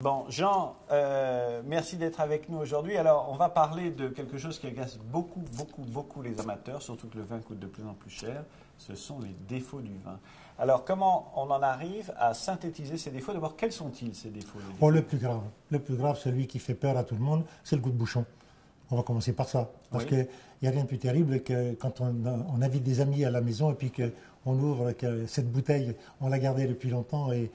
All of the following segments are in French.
Bon, Jean, merci d'être avec nous aujourd'hui. Alors, on va parler de quelque chose qui agace beaucoup les amateurs, surtout que le vin coûte de plus en plus cher. Ce sont les défauts du vin. Alors, comment on en arrive à synthétiser ces défauts? D'abord, quels sont-ils, ces défauts? Oh, le plus grave, celui qui fait peur à tout le monde, c'est le goût de bouchon. On va commencer par ça. Parce qu'il n'y a rien de plus terrible que quand on invite des amis à la maison et puis qu'on ouvre que cette bouteille, on l'a gardée depuis longtemps et,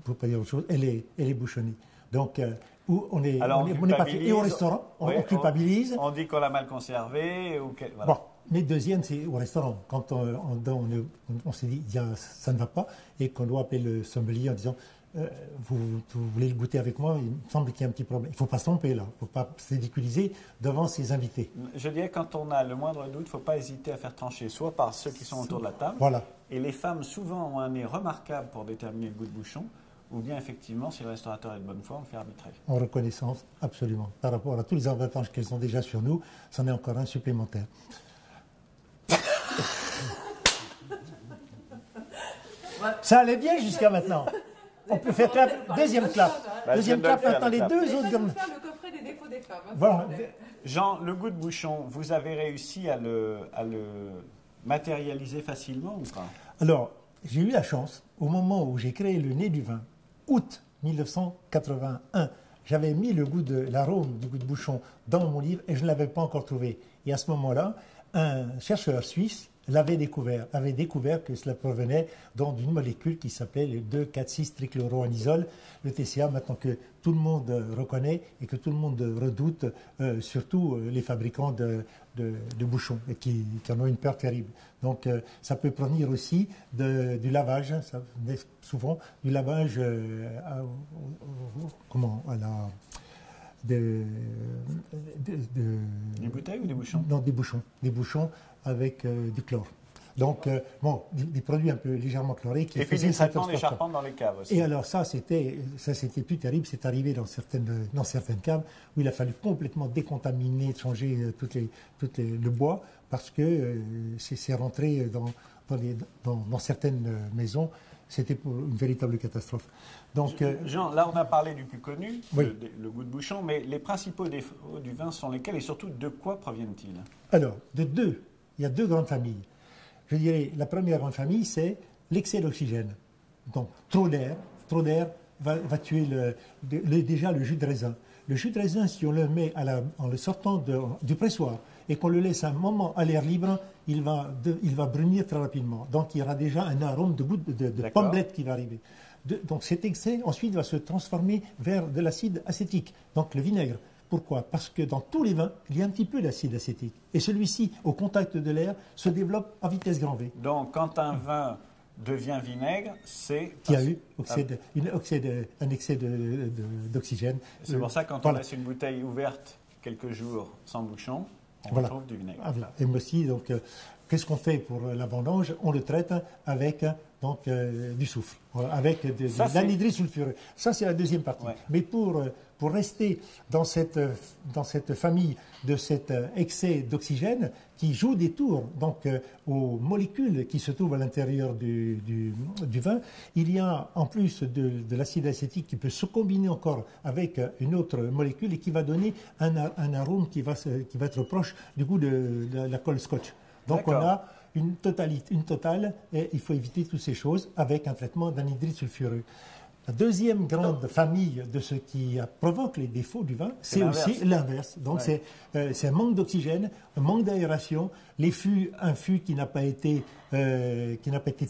pour ne pas dire autre chose, elle est bouchonnée. Donc, on n'est pas fait. Et au restaurant, on culpabilise. On dit qu'on l'a mal conservé. Voilà. Bon, mais deuxième, c'est au restaurant. Quand on s'est dit, ça ne va pas, et qu'on doit appeler le sommelier en disant, vous voulez le goûter avec moi, il me semble qu'il y a un petit problème. Il ne faut pas se tromper là, il ne faut pas se ridiculiser devant ses invités. Je dirais quand on a le moindre doute, il ne faut pas hésiter à faire trancher, soit par ceux qui sont autour de la table, voilà. Et les femmes souvent ont un nez remarquable pour déterminer le goût de bouchon, ou bien effectivement, si le restaurateur est de bonne foi, on le fait arbitrer. En reconnaissance, absolument. Par rapport à tous les avantages qu'elles ont déjà sur nous, c'en est encore un supplémentaire. Ça allait bien jusqu'à maintenant. On peut faire clap, deuxième clap. Deuxième clap, maintenant les deux autres. On va faire le coffret des défauts des femmes. Voilà. Jean, le goût de bouchon, vous avez réussi à le matérialiser facilement ou pas? Alors, j'ai eu la chance, au moment où j'ai créé le nez du vin, août 1981, j'avais mis l'arôme du goût de bouchon dans mon livre et je ne l'avais pas encore trouvé. Et à ce moment-là, un chercheur suisse avait découvert que cela provenait d'une molécule qui s'appelait le 2,4,6-trichloroanisole, le TCA, maintenant que tout le monde reconnaît et que tout le monde redoute, surtout les fabricants de bouchons, et qui en ont une peur terrible. Donc ça peut provenir aussi du lavage, ça venait souvent du lavage des bouteilles ou des bouchons? Non, des bouchons avec du chlore. Donc, des produits un peu légèrement chlorés qui faisaient des traitements des charpentes dans les caves aussi. Et alors ça, c'était plus terrible. C'est arrivé dans certaines caves où il a fallu complètement décontaminer, changer le bois, parce que c'est rentré dans certaines maisons. C'était une véritable catastrophe. Donc, Jean, là on a parlé du plus connu, oui. le goût de bouchon, mais les principaux défauts du vin sont lesquels et surtout de quoi proviennent-ils? Alors, il y a deux grandes familles. Je dirais, la première grande famille, c'est l'excès d'oxygène. Donc, trop d'air va tuer déjà le jus de raisin. Le jus de raisin, si on le met en le sortant du pressoir et qu'on le laisse un moment à l'air libre, il va brunir très rapidement. Donc, il y aura déjà un arôme de goût de pommelette qui va arriver. Donc, cet excès, ensuite, va se transformer vers de l'acide acétique, donc le vinaigre. Pourquoi? Parce que dans tous les vins, il y a un petit peu d'acide acétique. Et celui-ci, au contact de l'air, se développe à vitesse grand V. Donc, quand un vin devient vinaigre, c'est... Qui a eu un excès d'oxygène. C'est pour ça que quand on laisse une bouteille ouverte quelques jours sans bouchon, on retrouve du vinaigre. Voilà. Et aussi, donc, qu'est-ce qu'on fait pour la vendange? On le traite avec du soufre, avec de l'anhydride sulfureux. Ça, c'est la deuxième partie. Ouais. Mais pour rester dans cette famille de cet excès d'oxygène qui joue des tours donc, aux molécules qui se trouvent à l'intérieur du vin, il y a en plus de l'acide acétique qui peut se combiner encore avec une autre molécule et qui va donner un arôme qui va être proche du goût de la colle scotch. Donc on a une totale, et il faut éviter toutes ces choses avec un traitement d'anhydride sulfureux. La deuxième grande famille de ce qui provoque les défauts du vin, c'est aussi l'inverse. Donc c'est un manque d'oxygène, un manque d'aération, un fût qui n'a pas été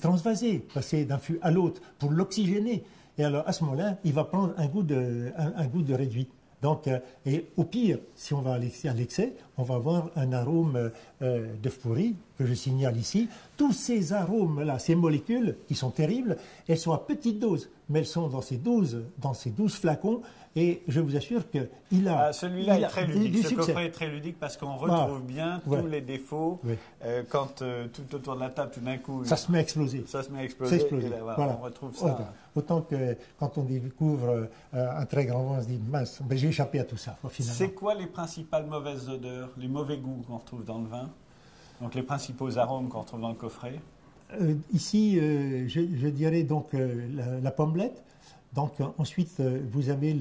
transvasé, passer d'un fût à l'autre pour l'oxygéner. Et alors à ce moment-là, il va prendre un goût de réduit. Donc, et au pire, si on va à l'excès, on va avoir un arôme d'œuf pourri, que je signale ici. Tous ces arômes-là, ces molécules, qui sont terribles, elles sont à petite dose, mais elles sont dans ces 12 flacons, et je vous assure qu'il a... Celui-là est très ludique, ce coffret est très ludique parce qu'on retrouve bien tous les défauts. Oui. Quand tout autour de la table, tout d'un coup... Ça se met à exploser. Ça se met à exploser, et là, voilà. On retrouve ça. Autant que quand on découvre un très grand vin, on se dit, mince, ben, j'ai échappé à tout ça, finalement. C'est quoi les principales mauvaises odeurs, les mauvais goûts qu'on retrouve dans le vin? Donc les principaux arômes qu'on retrouve dans le coffret? Ici, je dirais donc la pommelette, Donc ensuite, vous avez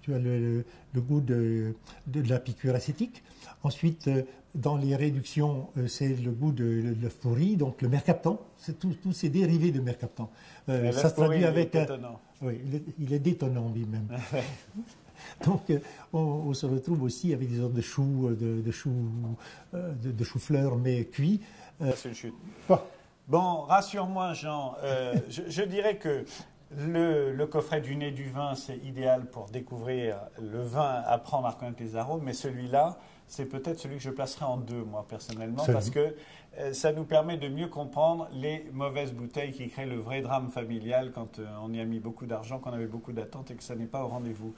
tu as le goût de la piqûre acétique. Ensuite, dans les réductions, c'est le goût de l'œuf pourri, donc le mercaptan. C'est tous ces dérivés de mercaptan. Ça se traduit avec... oui, il est détonnant lui-même. Donc, on se retrouve aussi avec des sortes de choux, de chou-fleur, mais cuits. C'est une chute. Bon, rassure-moi, Jean. Je dirais que le coffret du nez du vin, c'est idéal pour découvrir le vin, apprendre à reconnaître les arômes, mais celui-là, c'est peut-être celui que je placerai en 2, moi, personnellement, parce que ça nous permet de mieux comprendre les mauvaises bouteilles qui créent le vrai drame familial quand on y a mis beaucoup d'argent, qu'on avait beaucoup d'attentes et que ça n'est pas au rendez-vous.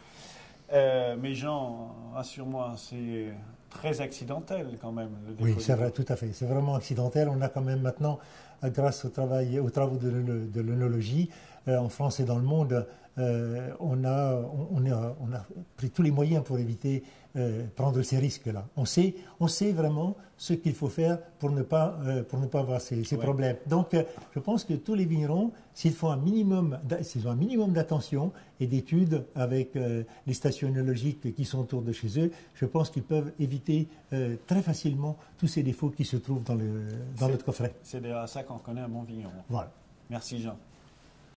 Mais Jean, rassure-moi, c'est très accidentel quand même. Oui, c'est vrai, tout à fait. C'est vraiment accidentel. On a quand même maintenant, grâce aux travaux de l'œnologie, en France et dans le monde, on a pris tous les moyens pour éviter prendre ces risques-là. On sait vraiment ce qu'il faut faire pour ne pas avoir ces problèmes. Donc, je pense que tous les vignerons, s'ils ont un minimum d'attention et d'études avec les stations œnologiques qui sont autour de chez eux, je pense qu'ils peuvent éviter très facilement tous ces défauts qui se trouvent dans notre coffret. C'est d'ailleurs à ça qu'on reconnaît un bon vigneron. Voilà. Merci Jean.